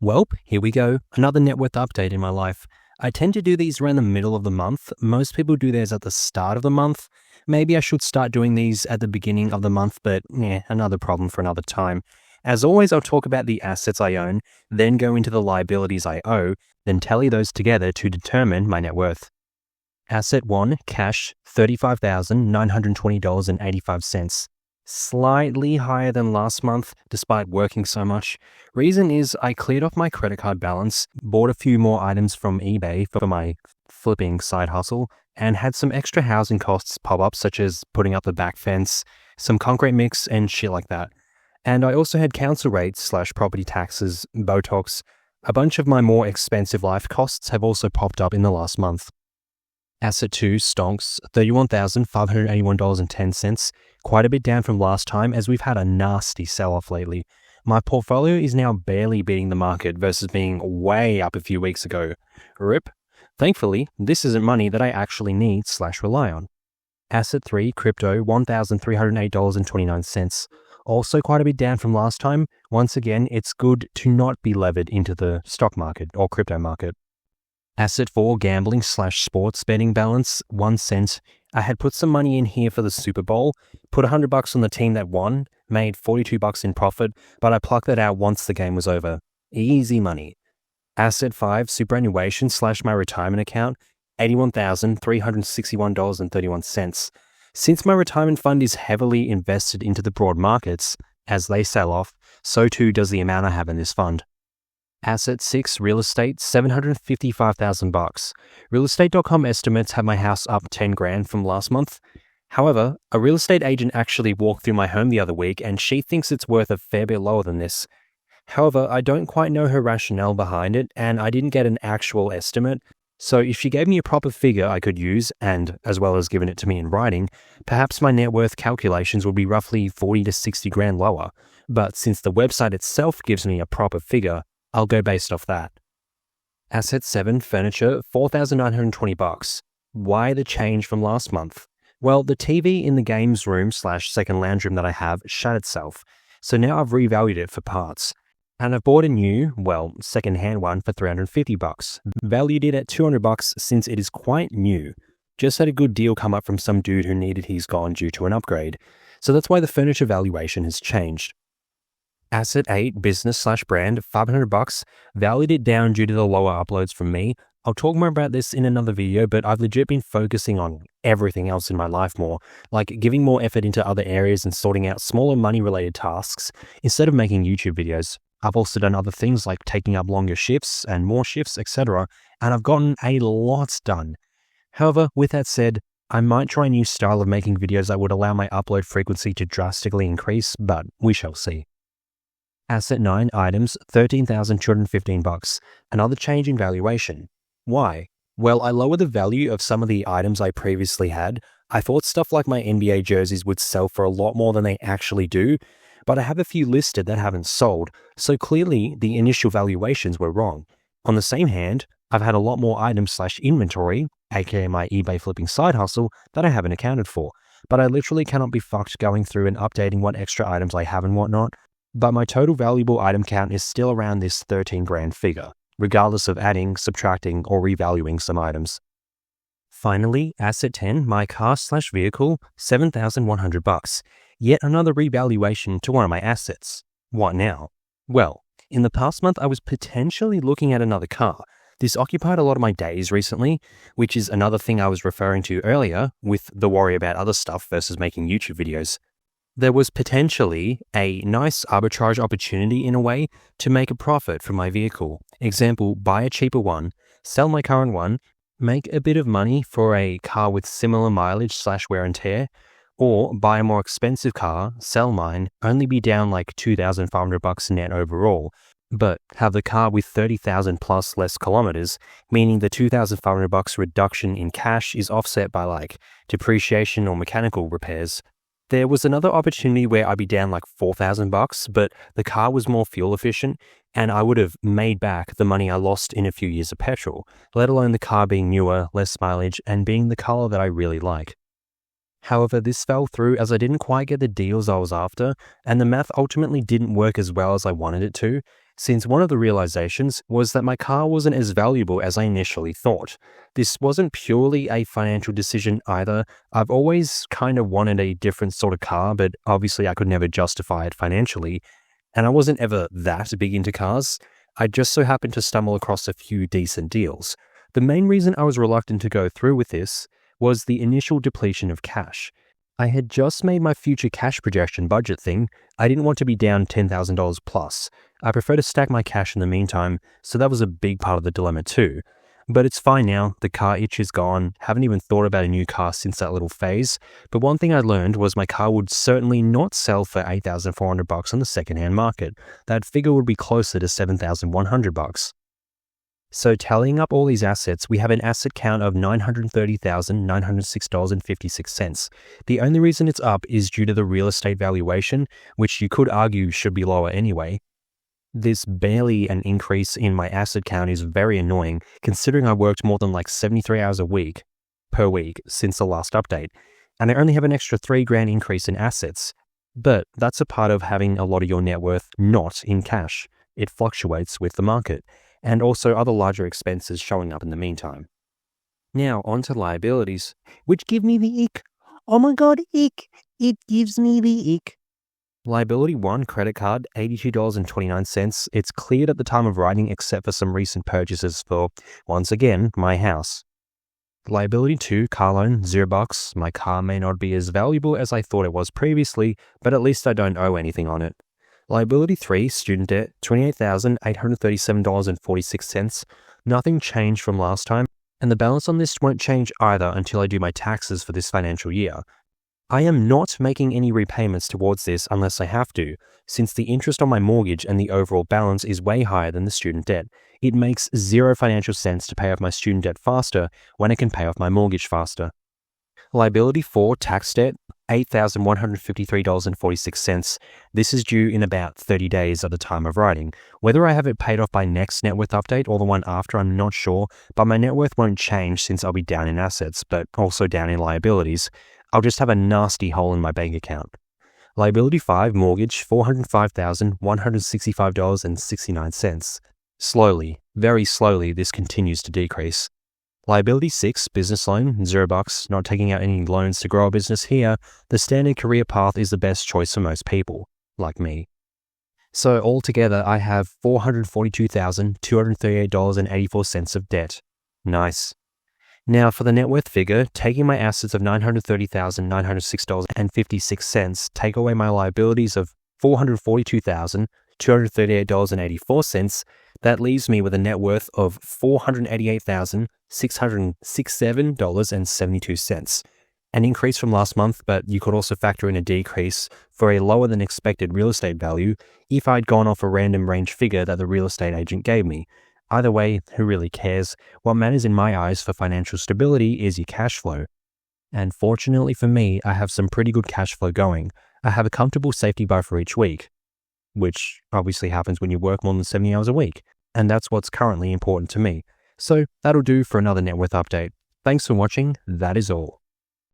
Well, here we go. Another net worth update in my life. I tend to do these around the middle of the month. Most people do theirs at the start of the month. Maybe I should start doing these at the beginning of the month, but another problem for another time. As always, I'll talk about the assets I own, then go into the liabilities I owe, then tally those together to determine my net worth. Asset 1, cash, $35,920.85. Slightly higher than last month, despite working so much. Reason is I cleared off my credit card balance, bought a few more items from eBay for my flipping side hustle, and had some extra housing costs pop up, such as putting up the back fence, some concrete mix, and shit like that. And I also had council rates / property taxes, Botox. A bunch of my more expensive life costs have also popped up in the last month. Asset 2, stonks, $31,581.10, quite a bit down from last time as we've had a nasty sell-off lately. My portfolio is now barely beating the market versus being way up a few weeks ago. RIP. Thankfully, this isn't money that I actually need / rely on. Asset 3, crypto, $1,308.29. Also quite a bit down from last time. Once again, it's good to not be levered into the stock market or crypto market. Asset 4, gambling / sports betting balance, 1 cent. I had put some money in here for the Super Bowl, put $100 on the team that won, made $42 in profit, but I plucked that out once the game was over. Easy money. Asset 5, superannuation / my retirement account, $81,361.31. Since my retirement fund is heavily invested into the broad markets, as they sell off, so too does the amount I have in this fund. Asset 6, real estate, $755,000. Realestate.com estimates have my house up 10 grand from last month. However, a real estate agent actually walked through my home the other week and she thinks it's worth a fair bit lower than this. However, I don't quite know her rationale behind it and I didn't get an actual estimate. So if she gave me a proper figure I could use, and as well as given it to me in writing, perhaps my net worth calculations would be roughly 40 to 60 grand lower. But since the website itself gives me a proper figure, I'll go based off that. Asset 7, furniture, $4,920. Why the change from last month? Well, the TV in the games room / second lounge room that I have shut itself, so now I've revalued it for parts. And I've bought a new, second-hand one for $350. Valued it at $200 since it is quite new. Just had a good deal come up from some dude who needed his gone due to an upgrade. So that's why the furniture valuation has changed. Asset 8, business / brand, $500, valued it down due to the lower uploads from me. I'll talk more about this in another video, but I've legit been focusing on everything else in my life more, like giving more effort into other areas and sorting out smaller money-related tasks instead of making YouTube videos. I've also done other things like taking up longer shifts and more shifts, etc., and I've gotten a lot done. However, with that said, I might try a new style of making videos that would allow my upload frequency to drastically increase, but we shall see. Asset 9, items, $13,215. Another change in valuation. Why? Well, I lowered the value of some of the items I previously had. I thought stuff like my NBA jerseys would sell for a lot more than they actually do, but I have a few listed that haven't sold, so clearly the initial valuations were wrong. On the same hand, I've had a lot more items / inventory, aka my eBay flipping side hustle, that I haven't accounted for, but I literally cannot be fucked going through and updating what extra items I have and whatnot. But my total valuable item count is still around this 13 grand figure, regardless of adding, subtracting, or revaluing some items. Finally, asset 10, my car / vehicle, $7,100. Yet another revaluation to one of my assets. What now? Well, in the past month I was potentially looking at another car. This occupied a lot of my days recently, which is another thing I was referring to earlier with the worry about other stuff versus making YouTube videos. There was potentially a nice arbitrage opportunity in a way to make a profit from my vehicle. Example, buy a cheaper one, sell my current one, make a bit of money for a car with similar mileage / wear and tear, or buy a more expensive car, sell mine, only be down like $2,500 net overall, but have the car with 30,000 plus less kilometers, meaning the $2,500 reduction in cash is offset by like depreciation or mechanical repairs. There was another opportunity where I'd be down like $4,000, but the car was more fuel efficient and I would have made back the money I lost in a few years of petrol, let alone the car being newer, less mileage, and being the color that I really like. However, this fell through as I didn't quite get the deals I was after, and the math ultimately didn't work as well as I wanted it to, since one of the realizations was that my car wasn't as valuable as I initially thought. This wasn't purely a financial decision either. I've always kind of wanted a different sort of car, but obviously I could never justify it financially. And I wasn't ever that big into cars. I just so happened to stumble across a few decent deals. The main reason I was reluctant to go through with this was the initial depletion of cash. I had just made my future cash projection budget thing. I didn't want to be down $10,000 plus. I prefer to stack my cash in the meantime, so that was a big part of the dilemma too. But it's fine now, the car itch is gone, haven't even thought about a new car since that little phase. But one thing I learned was my car would certainly not sell for $8,400 on the secondhand market. That figure would be closer to $7,100. So tallying up all these assets, we have an asset count of $930,906.56. The only reason it's up is due to the real estate valuation, which you could argue should be lower anyway. This barely an increase in my asset count is very annoying, considering I worked more than like 73 hours per week since the last update, and I only have an extra $3,000 increase in assets. But that's a part of having a lot of your net worth not in cash. It fluctuates with the market, and also other larger expenses showing up in the meantime. Now on to liabilities, which give me the ick. Oh my god, ick! It gives me the ick. Liability 1, credit card, $82.29. It's cleared at the time of writing except for some recent purchases for, once again, my house. Liability 2, car loan, $0. My car may not be as valuable as I thought it was previously, but at least I don't owe anything on it. Liability 3, student debt, $28,837.46. Nothing changed from last time, and the balance on this won't change either until I do my taxes for this financial year. I am not making any repayments towards this unless I have to, since the interest on my mortgage and the overall balance is way higher than the student debt. It makes zero financial sense to pay off my student debt faster when I can pay off my mortgage faster. Liability 4, tax debt, $8,153.46. This is due in about 30 days at the time of writing. Whether I have it paid off by next net worth update or the one after, I'm not sure, but my net worth won't change since I'll be down in assets, but also down in liabilities. I'll just have a nasty hole in my bank account. Liability 5, mortgage, $405,165.69. Slowly, very slowly, this continues to decrease. Liability 6, business loan, $0. Not taking out any loans to grow a business here. The standard career path is the best choice for most people, like me. So altogether, I have $442,238.84 of debt. Nice. Now for the net worth figure, taking my assets of $930,906.56, take away my liabilities of $442,238.84, that leaves me with a net worth of $488,667.72. An increase from last month, but you could also factor in a decrease for a lower than expected real estate value if I'd gone off a random range figure that the real estate agent gave me. Either way, who really cares? What matters in my eyes for financial stability is your cash flow. And fortunately for me, I have some pretty good cash flow going. I have a comfortable safety buffer each week, which obviously happens when you work more than 70 hours a week. And that's what's currently important to me. So that'll do for another net worth update. Thanks for watching. That is all.